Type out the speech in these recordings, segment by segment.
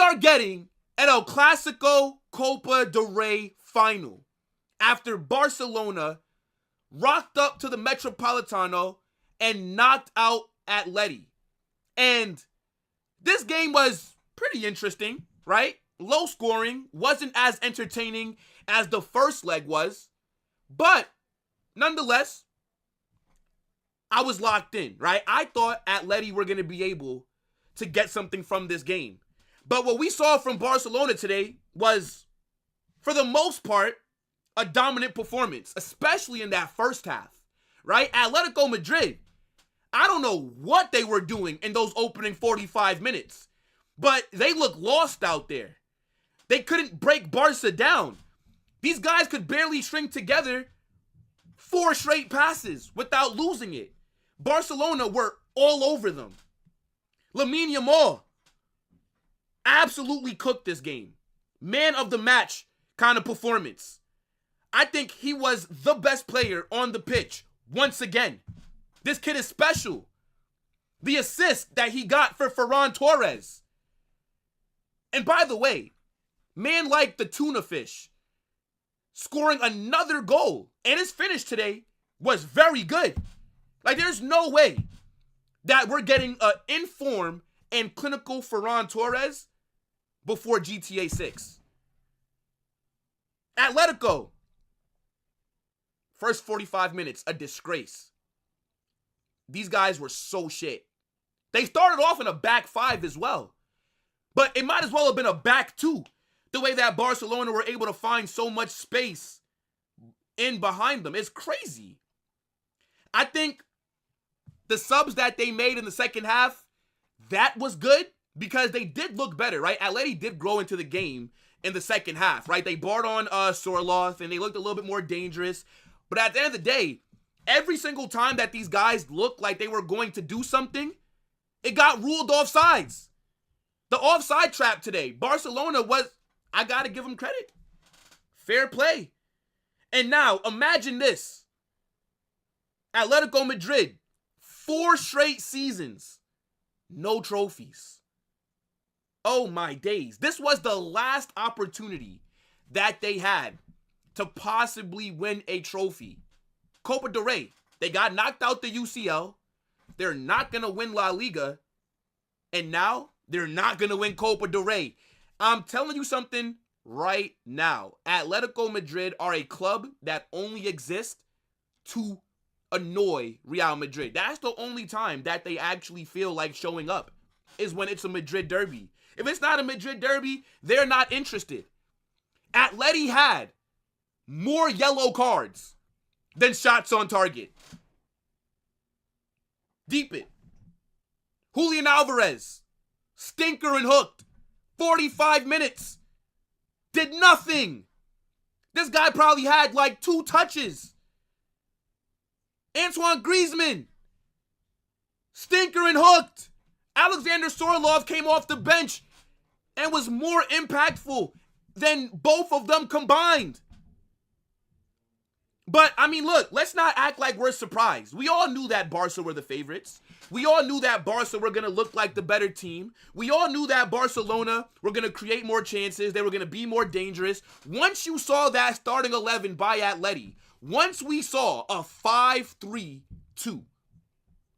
are getting an El Clasico Copa del Rey final after Barcelona rocked up to the Metropolitano and knocked out Atleti. And this game was pretty interesting, right? Low scoring, wasn't as entertaining as the first leg was, but nonetheless, I was locked in, right? I thought Atleti were going to be able to get something from this game. But what we saw from Barcelona today was, for the most part, a dominant performance, especially in that first half, right? Atletico Madrid, I don't know what they were doing in those opening 45 minutes, but they looked lost out there. They couldn't break Barca down. These guys could barely string together 4 straight passes without losing it. Barcelona were all over them. Lamine Yamal absolutely cooked this game. Man of the match kind of performance. I think he was the best player on the pitch once again. This kid is special. The assist that he got for Ferran Torres. And by the way, man like the tuna fish, scoring another goal, and his finish today was very good. Like, there's no way that we're getting an informed and clinical Ferran Torres before GTA 6. Atletico, first 45 minutes, a disgrace. These guys were so shit. They started off in a back 5 as well. But it might as well have been a back 2. The way that Barcelona were able to find so much space in behind them. It's crazy. I think the subs that they made in the second half, that was good because they did look better, right? Atleti did grow into the game in the second half, right? They brought on Sorloth and they looked a little bit more dangerous. But at the end of the day, every single time that these guys looked like they were going to do something, it got ruled offsides. The offside trap today, Barcelona was, I got to give them credit. Fair play. And now, imagine this. Atletico Madrid, 4 straight seasons, no trophies. Oh my days. This was the last opportunity that they had to possibly win a trophy. Copa del Rey, they got knocked out the UCL. They're not going to win La Liga. And now, they're not going to win Copa del Rey. I'm telling you something right now. Atletico Madrid are a club that only exists to annoy Real Madrid. That's the only time that they actually feel like showing up, is when it's a Madrid derby. If it's not a Madrid derby, they're not interested. Atleti had more yellow cards than shots on target. Deep it. Julian Alvarez, stinker and hooked. 45 minutes. Did nothing. This guy probably had like 2 touches. Antoine Griezmann, stinker and hooked. Alexander Sorloth came off the bench and was more impactful than both of them combined. But, I mean, look, let's not act like we're surprised. We all knew that Barca were the favorites. We all knew that Barca were going to look like the better team. We all knew that Barcelona were going to create more chances. They were going to be more dangerous. Once you saw that starting 11 by Atleti, once we saw a 5-3-2,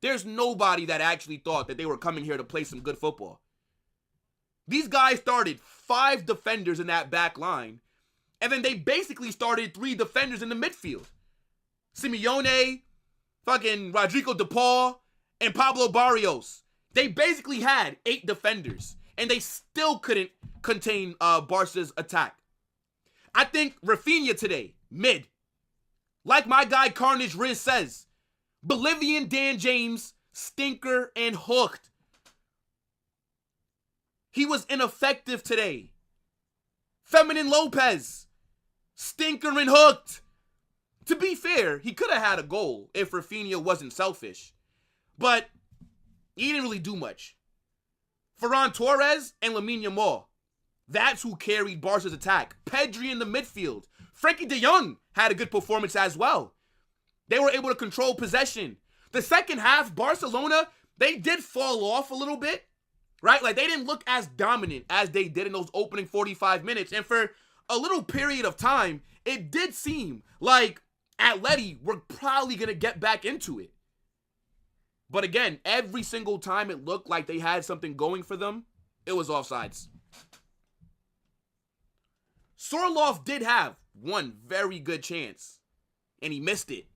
there's nobody that actually thought that they were coming here to play some good football. These guys started 5 defenders in that back line, and then they basically started 3 defenders in the midfield. Simeone, fucking Rodrigo De Paul, and Pablo Barrios. They basically had 8 defenders, and they still couldn't contain Barca's attack. I think Rafinha today, mid. Like my guy Carnage Riz says, Bolivian Dan James, stinker and hooked. He was ineffective today. Feminine Lopez, stinker and hooked. To be fair, he could have had a goal if Rafinha wasn't selfish. But he didn't really do much. Ferran Torres and Lamine Yamal, that's who carried Barca's attack. Pedri in the midfield. Frankie de Jong had a good performance as well. They were able to control possession. The second half, Barcelona, they did fall off a little bit, right? Like, they didn't look as dominant as they did in those opening 45 minutes. And for a little period of time, it did seem like Atleti were probably going to get back into it. But again, every single time it looked like they had something going for them, it was offsides. Sorloth did have one very good chance, and he missed it.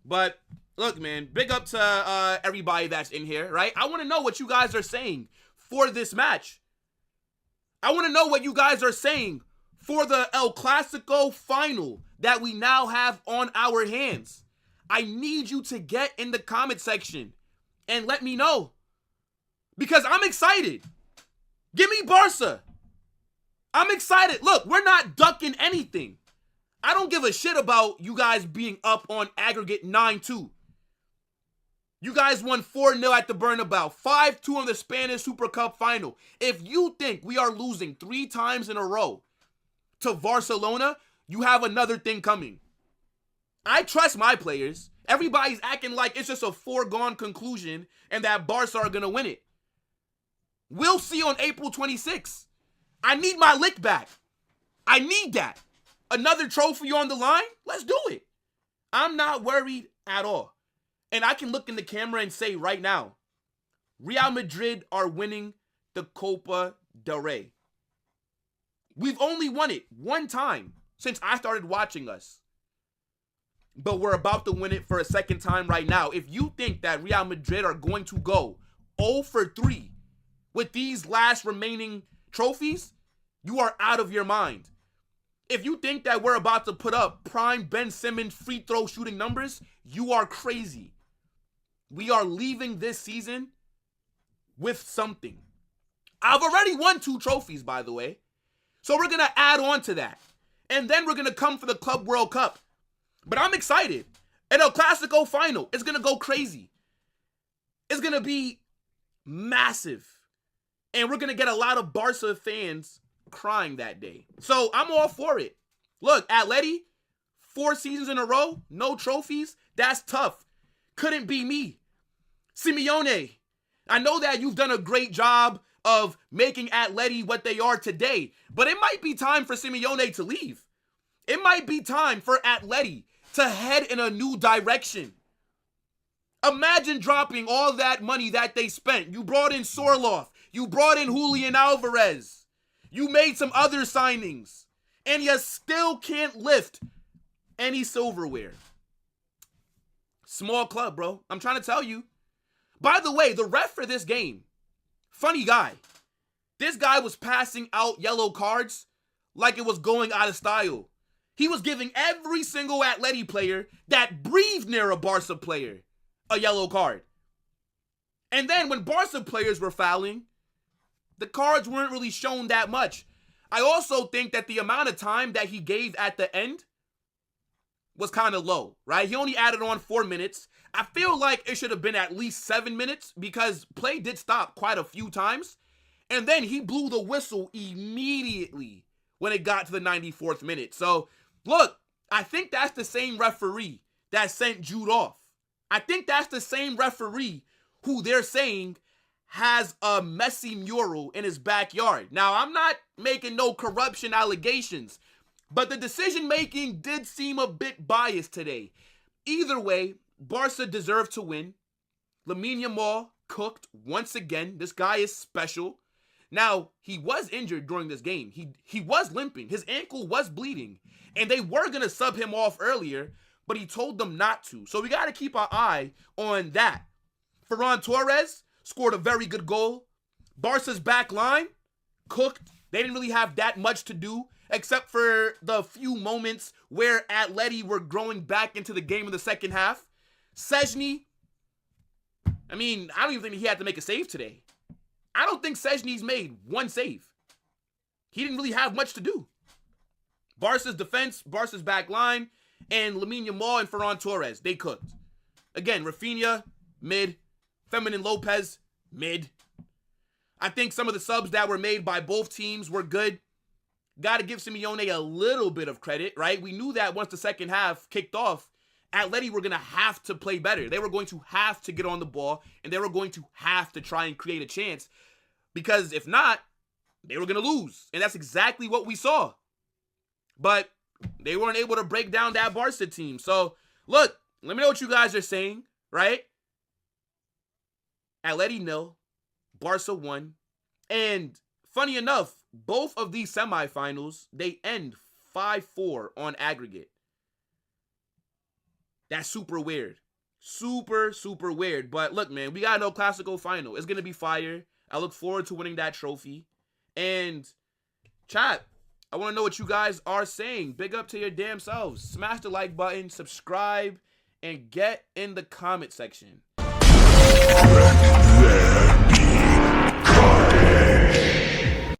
But look, man, big up to everybody that's in here, right? I want to know what you guys are saying for this match. I want to know what you guys are saying for the El Clasico final that we now have on our hands. I need you to get in the comment section and let me know, because I'm excited. Give me Barca. I'm excited. Look, we're not ducking anything. I don't give a shit about you guys being up on aggregate 9-2. You guys won 4-0 at the Bernabeu, 5-2 on the Spanish Super Cup final. If you think we are losing 3 times in a row to Barcelona, you have another thing coming. I trust my players. Everybody's acting like it's just a foregone conclusion and that Barca are going to win it. We'll see on April 26th. I need my lick back. I need that. Another trophy on the line? Let's do it. I'm not worried at all. And I can look in the camera and say right now, Real Madrid are winning the Copa del Rey. We've only won it one time since I started watching us. But we're about to win it for a second time right now. If you think that Real Madrid are going to go 0 for 3 with these last remaining trophies, you are out of your mind. If you think that we're about to put up prime Ben Simmons free throw shooting numbers, you are crazy. We are leaving this season with something. I've already won 2 trophies, by the way. So we're going to add on to that. And then we're going to come for the Club World Cup. But I'm excited. And El Clasico final is going to go crazy. It's going to be massive. And we're going to get a lot of Barca fans crying that day. So I'm all for it. Look, Atleti, 4 seasons in a row, no trophies. That's tough. Couldn't be me. Simeone, I know that you've done a great job of making Atleti what they are today, but it might be time for Simeone to leave. It might be time for Atleti to head in a new direction. Imagine dropping all that money that they spent. You brought in Sorloth. You brought in Julian Alvarez. You made some other signings. And you still can't lift any silverware. Small club, bro. I'm trying to tell you. By the way, the ref for this game, funny guy. This guy was passing out yellow cards like it was going out of style. He was giving every single Atleti player that breathed near a Barca player a yellow card. And then when Barca players were fouling, the cards weren't really shown that much. I also think that the amount of time that he gave at the end was kind of low, right? He only added on 4 minutes. I feel like it should have been at least 7 minutes because play did stop quite a few times. And then he blew the whistle immediately when it got to the 94th minute. So, look, I think that's the same referee that sent Jude off. I think that's the same referee who they're saying has a messy mural in his backyard. Now, I'm not making no corruption allegations, but the decision-making did seem a bit biased today. Either way, Barca deserved to win. Lamine Yamal cooked once again. This guy is special. Now, he was injured during this game. He was limping. His ankle was bleeding. And they were going to sub him off earlier, but he told them not to. So we got to keep our eye on that. Ferran Torres scored a very good goal. Barca's back line cooked. They didn't really have that much to do except for the few moments where Atleti were growing back into the game in the second half. Szczęsny, I don't even think he had to make a save today. I don't think Szczęsny's made one save. He didn't really have much to do. Barca's defense, Barca's back line, and Lamine Yamal and Ferran Torres, they cooked. Again, Rafinha, mid. Feminine Lopez, mid. I think some of the subs that were made by both teams were good. Got to give Simeone a little bit of credit, right? We knew that once the second half kicked off, Atleti were going to have to play better. They were going to have to get on the ball, and they were going to have to try and create a chance. Because if not, they were going to lose. And that's exactly what we saw. But they weren't able to break down that Barca team. So, look, let me know what you guys are saying, right? Atleti 0, Barca 1. And funny enough, both of these semifinals, they end 5-4 on aggregate. That's super weird. Super, super weird. But look, man, we got no Clasico final. It's going to be fire. I look forward to winning that trophy. And chat, I want to know what you guys are saying. Big up to your damn selves. Smash the like button, subscribe, and get in the comment section.